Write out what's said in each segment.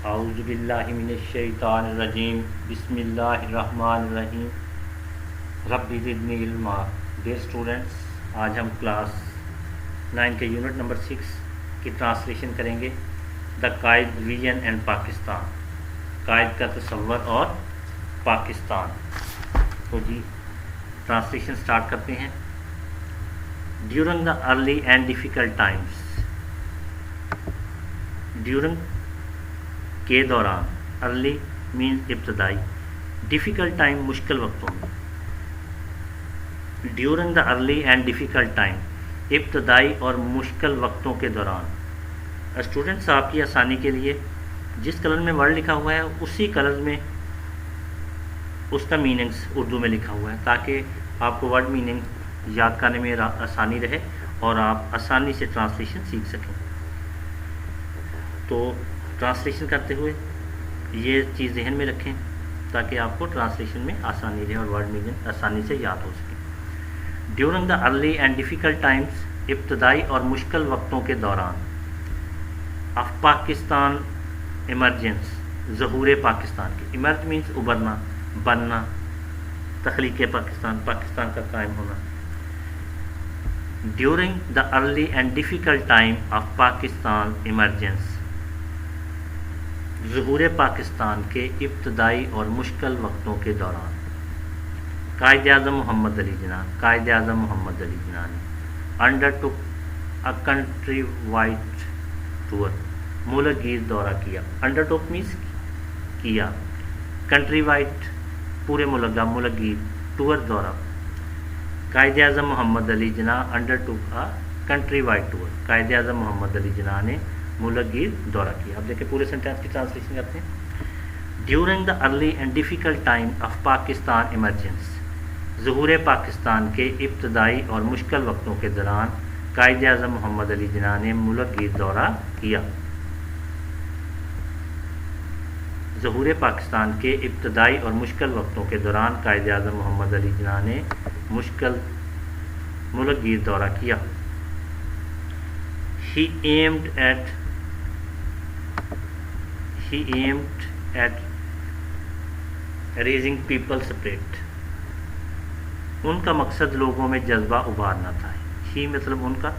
اعوذ باللہ من الشیطان الرجیم بسم اللہ الرحمن الرحیم رب زدنی علما. ڈیئر اسٹوڈنٹس، آج ہم کلاس 9 کے یونٹ نمبر 6 کی ٹرانسلیشن کریں گے. دا قائد ویژن اینڈ پاکستان، قائد کا تصور اور پاکستان. تو جی ٹرانسلیشن سٹارٹ کرتے ہیں. During the early and difficult Times, during کے دوران، ارلی مینز ابتدائی، ڈیفیکلٹ ٹائم مشکل وقتوں میں. During the early and difficult time, ابتدائی اور مشکل وقتوں کے دوران. اسٹوڈنٹس، آپ کی آسانی کے لیے جس کلر میں ورڈ لکھا ہوا ہے اسی کلر میں اس کا میننگس اردو میں لکھا ہوا ہے، تاکہ آپ کو ورڈ میننگ یاد کرنے میں آسانی رہے اور آپ آسانی سے ٹرانسلیشن سیکھ سکیں. تو ٹرانسلیشن کرتے ہوئے یہ چیز ذہن میں رکھیں تاکہ آپ کو ٹرانسلیشن میں آسانی رہے اور ورڈ میننگ آسانی سے یاد ہو سکے. During the early and difficult Times, ابتدائی اور مشکل وقتوں کے دوران. آف پاکستان ایمرجنس، ظہور پاکستان کے. ایمرج مینس ابھرنا، بننا، تخلیق پاکستان، پاکستان کا قائم ہونا. During the early and difficult time of Pakistan emergence, ظہور پاکستان کے ابتدائی اور مشکل وقتوں کے دوران. قائد اعظم محمد علی جناح، قائد اعظم محمد علی جناح نے undertook a countrywide tour, ملک گیر دورہ کیا. انڈر ٹک مینس کیا، کنٹری وائڈ پورے ملک کا، ملک گیر، ٹور دورہ. Quaid Azam Muhammad Ali Jinnah undertook a countrywide tour, Quaid Azam Muhammad Ali Jinnah نے ملک گیر دورہ کیا. اب دیکھیں پورے سینٹینس کی ٹرانسلیشن کرتے ہیں. During the early and difficult time of Pakistan emergence, ظہور پاکستان کے ابتدائی اور مشکل وقتوں کے دوران قائد اعظم محمد علی جناح نے ملک گیر دورہ کیا. ظہور پاکستان کے ابتدائی اور مشکل وقتوں کے دوران قائد اعظم محمد علی جناح نے ملک گیر دورہ کیا. He aimed at raising people's spirit. ان کا مقصد لوگوں میں جذبہ ابھارنا تھا. ہی مطلب ان کا،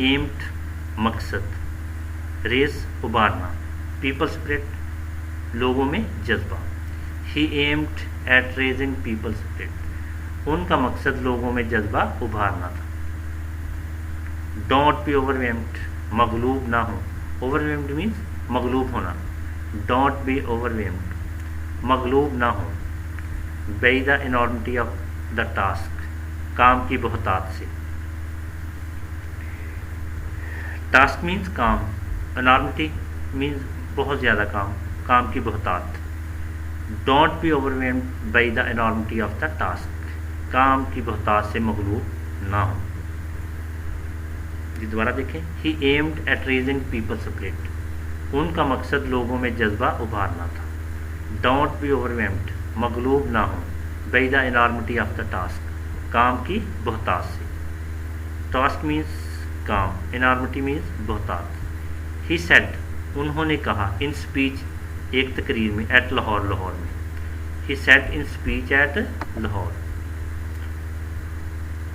ایمڈ مقصد، ریز ابھارنا، پیپل اسپرٹ لوگوں میں جذبہ. He aimed at raising people spirit, ان کا مقصد لوگوں میں جذبہ ابھارنا تھا. ڈونٹ بی اوور ویمڈ، مغلوب نہ ہو. اوور ویمڈ مینس مغلوب ہونا. ڈونٹ بی اوور ویمڈ، مغلوب نہ ہو. By the enormity of the task, کام کی بہتات سے. ٹاسک مینس کام، انارمٹی مینس بہت زیادہ کام، کام کی بہتات. Don't be overwhelmed by the enormity of the task, کام کی بہتات سے مغلوب نہ ہو. دوبارہ دیکھیں. He aimed at raising people spirit, ان کا مقصد لوگوں میں جذبہ ابھارنا تھا. ڈونٹ بی اوور ویمڈ، مغلوب نہ ہو. By the enormity of the task, کام کی بہتات سے. ٹاسک مینس کام، انارمٹی مینس بہتات. ہی سیڈ، انہوں نے کہا، ان اسپیچ ایک تقریر میں، ایٹ لاہور، لاہور میں. He said in speech at Lahore,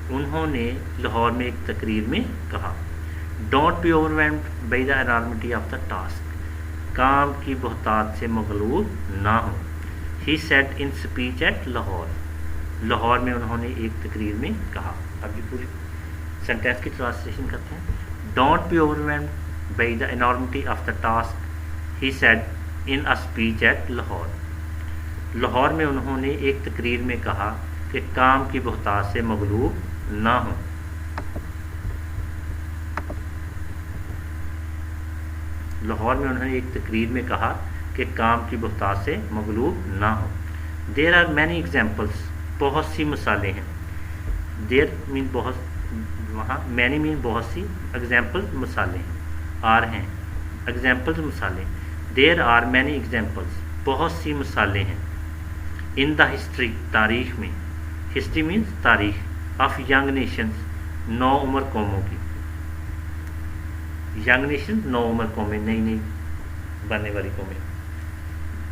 انہوں نے لاہور میں ایک تقریر میں کہا. Don't be overwhelmed by the enormity of the task, کام کی بہتات سے مغلوب نہ ہو. He said in speech at Lahore, Lahore میں انہوں نے ایک تقریر میں کہا. اب یہ پوری سینٹینس کی ٹرانسلیشن کرتے ہیں. Don't be overwhelmed by the enormity of the task, he said in a speech at Lahore, Lahore میں انہوں نے ایک تقریر میں کہا کہ کام کی بہتات سے مغلوب نہ ہو. لاہور میں انہوں نے ایک تقریر میں کہا کہ کام کی بہتات سے مغلوب نہ ہو. دیر آر مینی ایگزامپلس، بہت سی مثالیں ہیں. دیر مین بہت، وہاں مینی مین بہت سی، ایگزامپل مثالیں ہیں، آر ہیں ایگزامپلس مثالیں. دیر آر مینی ایگزامپلس، بہت سی مثالیں ہیں. ان دا ہسٹری، تاریخ میں. ہسٹری مینس تاریخ. آف ینگ نیشنز، نو عمر قوموں کی. ینگ نیشن نو عمر قومیں، نئی نئی بننے والی قومیں.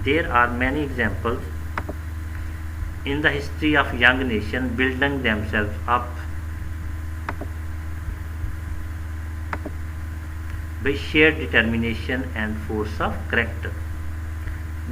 there are many examples in the history of young nation building themselves up by sheer determination and force of character।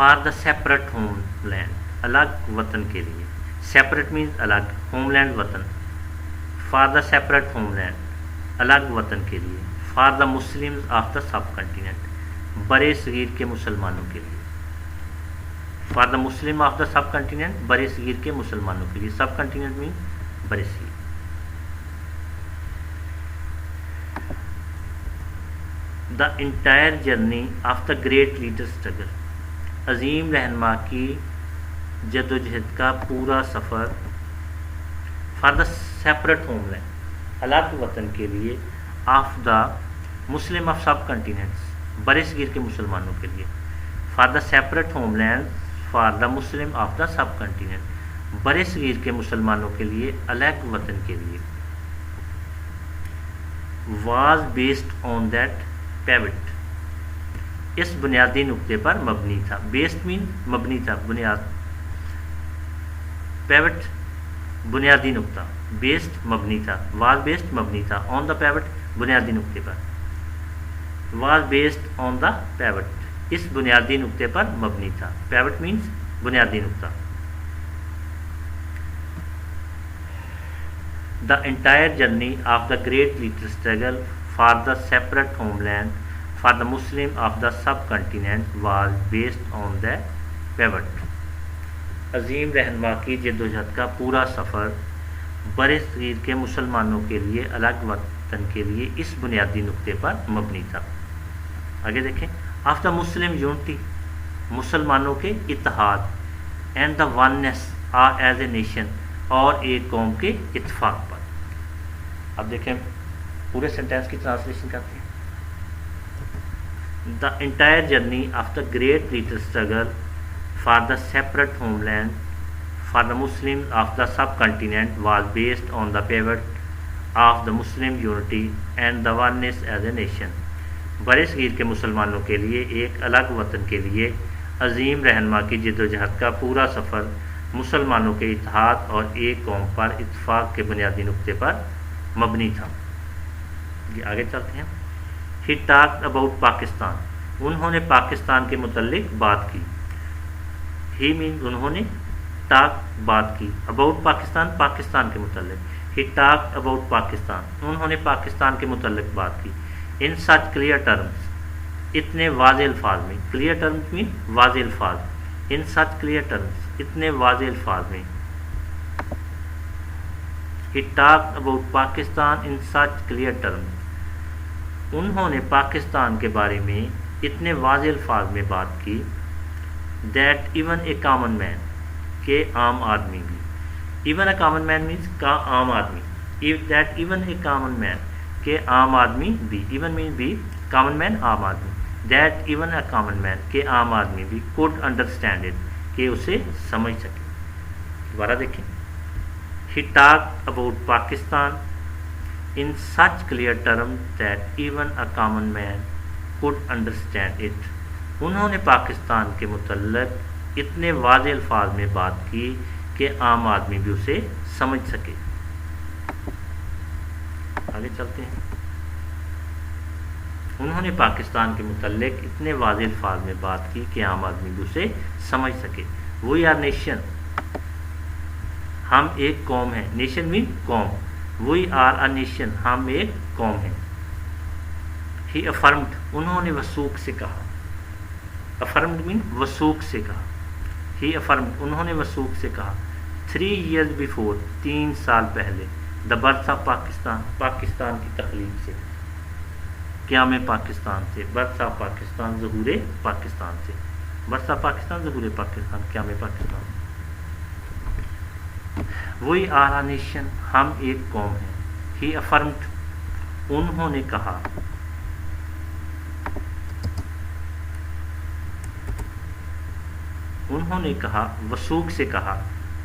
For the separate homeland, الگ وطن کے لیے. سیپریٹ مینز الگ, ہوم لینڈ وطن. For the separate homeland, الگ وطن کے لیے. For the Muslims of the subcontinent, برے صغیر کے مسلمانوں کے لیے. For the Muslim of the subcontinent, برے صغیر کے مسلمانوں کے لیے. سب کنٹیننٹ مینز برے صغیر. The entire journey of the great leader struggle, عظیم رہنما کی جد و جہد کا پورا سفر. For the separate homeland, الگ وطن کے لیے. آف دا مسلم آف سب کنٹیننٹس, برے صغیر کے مسلمانوں کے لیے. For the separate homeland, for the Muslim of the subcontinent, برے صغیر کے مسلمانوں کے لیے, الگ وطن کے لیے. Was based on that pivot, اس بنیادی نقطے پر مبنی تھا. بیسڈ مین مبنی تھا, بنیاد. پیوٹ بنیادی نقطہ, بیسڈ مبنی تھا. واز بیسڈ مبنی تھا, آن دا پیوٹ بنیادی نقطے پر. Was based on the pivot, اس بنیادی نقطے پر مبنی تھا. پیوٹ مینس بنیادی نقطہ. The entire journey of the great leader struggle for the separate homeland for the Muslim of the subcontinent was based on the pivot. عظیم رہنما کی جد و جہد کا پورا سفر برے صغیر کے مسلمانوں کے لیے, الگ وطن کے لیے, اس بنیادی نقطے پر مبنی تھا. آگے دیکھیں. آف دا مسلم یونٹی, مسلمانوں کے اتحاد. And the oneness as a nation, اور ایک قوم کے اتفاق پر. اب دیکھیں پورے سینٹینس کی ٹرانسلیشن کرتے ہیں. The entire journey of the great leader struggle for the separate homeland for the Muslim of the subcontinent was based on the pivot of the Muslim unity and the oneness as a nation. برے صغیر کے مسلمانوں کے لیے, ایک الگ وطن کے لیے, عظیم رہنما کی جد و جہد کا پورا سفر مسلمانوں کے اتحاد اور ایک قوم پر اتفاق کے بنیادی نقطے پر مبنی تھا. آگے چلتے ہیں. ہی ٹاکڈ اباؤٹ پاکستان, انہوں نے پاکستان کے متعلق بات کی. ہی مینز انہوں نے, ٹاک بات کی, اباؤٹ پاکستان پاکستان کے متعلق. ہی ٹاکڈ اباؤٹ پاکستان, انہوں نے پاکستان کے متعلق بات کی. ان سچ کلیئر ٹرمز, اتنے واضح الفاظ میں. کلیئر ٹرمز مین واضح الفاظ. ان سچ کلیئر ٹرمز, اتنے واضح الفاظ میں. He talked about Pakistan in such clear terms. انہوں نے پاکستان کے بارے میں اتنے واضح الفاظ میں بات کی. That even a common man, کہ عام آدمی بھی. Even a common man means کا عام آدمی. That even a common man, کہ عام آدمی بھی. Even means بھی, common man عام آدمی. That even a common man, کہ عام آدمی بھی could understand it, کہ اسے سمجھ سکے. دوبارہ دیکھیں. He talked about Pakistan in such clear terms that even a common man could understand it. انہوں نے پاکستان کے متعلق اتنے واضح الفاظ میں بات کی کہ عام آدمی بھی اسے سمجھ سکے. آگے چلتے ہیں. انہوں نے پاکستان کے متعلق اتنے واضح الفاظ میں بات کی کہ عام آدمی بھی اسے سمجھ سکے. وی آر نیشن, ہم ایک قوم ہیں. نیشن مین قوم. وی آر اے نیشن, ہم ایک قوم ہیں. ہی افرمڈ, انہوں نے وثوق سے کہا. افرمڈ مین وثوق سے کہا. ہی افرمڈ, انہوں نے وثوق سے کہا. 3 years before, 3 سال پہلے. The birth of Pakistan, Pakistan کی تخلیق سے. قیام پاکستان سے. برتھ آف پاکستان, ظہور پاکستان سے. برتھ آف پاکستان, ظہور پاکستان, قیام Pakistan. We are a nation, ہم ایک قوم ہیں. ہی افرمڈ, انہوں نے کہا. انہوں نے کہا, وثوق سے کہا.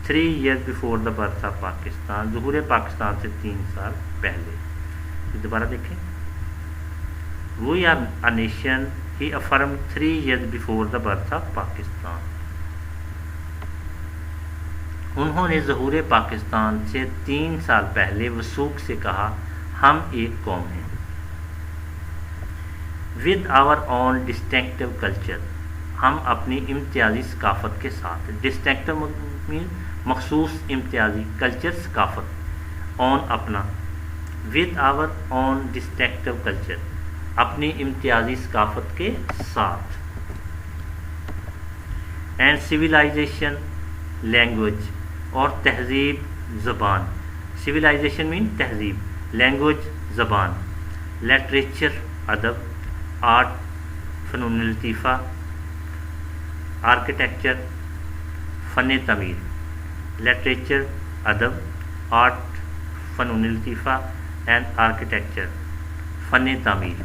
3 years before the birth of Pakistan, ظہور پاکستان سے 3 سال پہلے. دوبارہ دیکھیں. We are a nation, he affirmed 3 years before the birth of Pakistan. انہوں نے ظہور پاکستان سے 3 سال پہلے وثوق سے کہا, ہم ایک قوم ہیں. With our own distinctive culture, ہم اپنی امتیازی ثقافت کے ساتھ. ڈسٹنکٹو مین مخصوص امتیازی, کلچر ثقافت, آن اپنا, with our own distinctive culture اپنی امتیازی ثقافت کے ساتھ. اینڈ سویلائزیشن لینگویج اور تہذیب زبان. سویلائزیشن مین تہذیب, لینگویج زبان, لٹریچر ادب, آرٹ فنون لطیفہ, آرکیٹیکچر فن تعمیر. لٹریچر ادب, آرٹ فنون لطیفہ اینڈ آرکیٹیکچر فن تعمیر.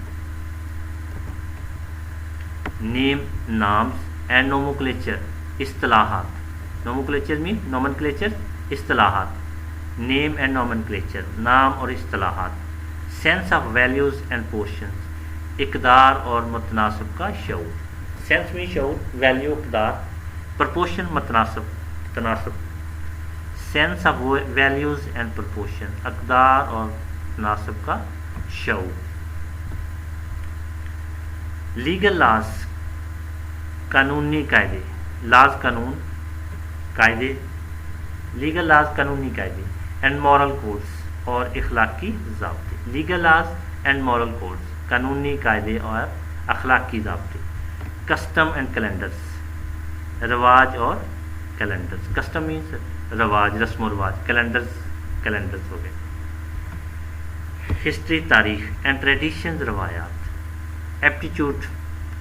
نیم نامز اینڈ نوموکلیچر اصطلاحات. نوموکلیچر مین نومنکلیچر اصطلاحات. نیم اینڈ نومنکلیچر نام اور اصطلاحات. Sense of values and portions اقدار اور متناسب کا شعور. سینس میں شعور, ویلیو اقدار, پرپورشن متناسب تناسب. Sense of values and proportion اقدار اور تناسب کا شعور. لیگل لاز قانونی قاعدے. لاز قانون, قاعدے. لیگل لاز قانونی قاعدے. اینڈ مورل کوڈس اور اخلاقی ضابطے. Legal laws and moral codes قانونی قاعدے اور اخلاقی ضابطے. کسٹم اینڈ کیلنڈرز رواج اور کیلنڈرز. کسٹم مینس رواج, رسم و رواج. کیلنڈرز ہو گئے. ہسٹری تاریخ اینڈ ٹریڈیشنز روایات. ایپٹیچیوڈ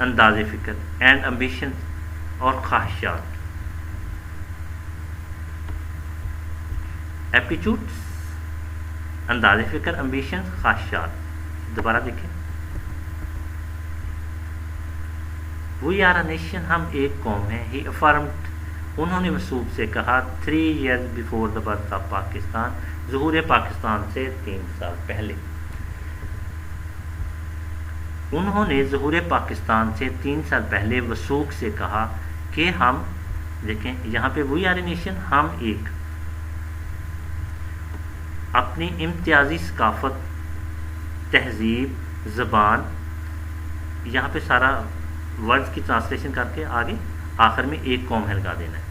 انداز فکر اینڈ امبیشن اور خواہشات. ایپٹیچیوڈ انداز فکر, امبیشن, خواہشات. دوبارہ دیکھیں. وی آر اے نیشن ہم ایک قوم ہیں. ہی افرمڈ انہوں نے وثوق سے کہا 3 years before the birth of Pakistan ظہور پاکستان سے 3 سال پہلے. انہوں نے ظہور پاکستان سے 3 سال پہلے وثوق سے کہا کہ ہم, دیکھیں یہاں پہ وی آر اے نیشن ہم ایک, اپنی امتیازی ثقافت, تہذیب, زبان, یہاں پہ سارا ورڈز کی ٹرانسلیشن کر کے آگے آخر میں ایک قوم ہے لگا دینا ہے,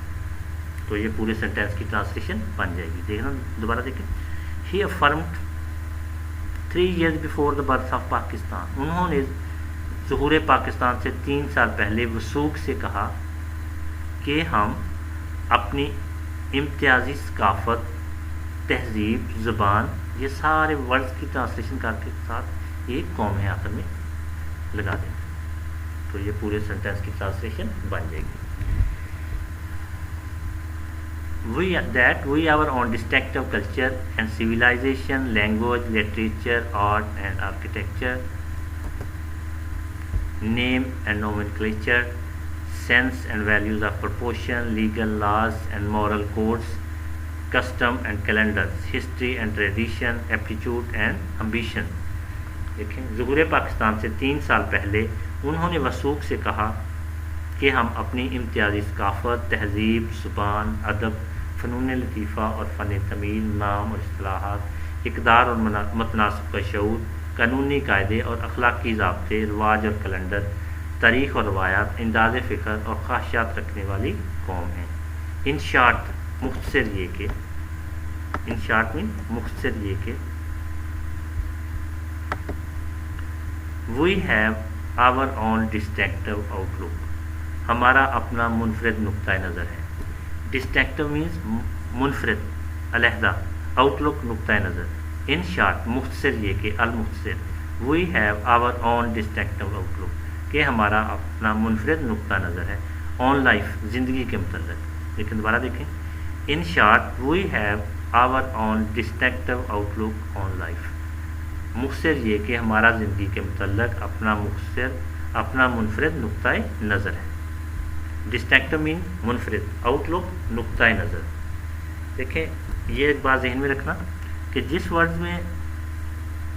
تو یہ پورے سینٹینس کی ٹرانسلیشن بن جائے گی. دیکھنا دوبارہ دیکھیں. ہی affirmed 3 years before the birth of Pakistan انہوں نے ظہور پاکستان سے 3 سال پہلے وثوق سے کہا کہ ہم اپنی امتیازی ثقافت, تہذیب, زبان, یہ سارے ورڈز کی ٹرانسلیشن کر کے ساتھ ایک قوم ہے آخر میں لگا دیں, تو یہ پورے سینٹینس کی ٹرانسلیشن بن جائے گی. We our own distinctive culture and civilization, language, literature, art and architecture, name and nomenclature, sense and values of proportion, legal laws and moral codes, custom and calendars, history and tradition, aptitude and ambition. دیکھیں ظہور پاکستان سے 3 سال پہلے انہوں نے وثوق سے کہا کہ ہم اپنی امتیازی ثقافت, تہذیب, زبان, ادب, فنون لطیفہ اور فن تعمیر, نام اور اصطلاحات, اقدار اور متناسب کا شعور, قانونی قاعدے اور اخلاقی ضابطے, رواج اور کیلنڈر, تاریخ اور روایات, انداز فکر اور خواہشات رکھنے والی قوم ہیں. ان شارٹ مختصر یہ کہ, ان شارٹ میں مختصر یہ کہ we have our own distinctive outlook ہمارا اپنا منفرد نقطۂ نظر ہے. ڈسٹنکٹو مینس منفرد, علیحدہ, آؤٹ لک نقطۂ نظر. ان شارٹ مختصر یہ کہ, المختصر, we have our own distinctive outlook کہ ہمارا اپنا منفرد نقطہ نظر ہے آن لائف زندگی کے متعلق. لیکن دوبارہ دیکھیں. In short we have our own distinctive outlook on life. مختصر یہ کہ ہمارا زندگی کے متعلق اپنا منفرد نقطۂ نظر ہے. ڈسٹنکٹو مین منفرد, آؤٹ لک نقطۂ نظر. دیکھیں یہ ایک بات ذہن میں رکھنا کہ جس ورڈ میں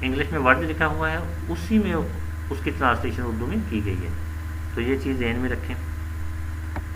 انگلش میں ورڈ لکھا ہوا ہے اسی میں اس کی ٹرانسلیشن اردو میں کی گئی ہے, تو یہ چیز ذہن میں رکھیں.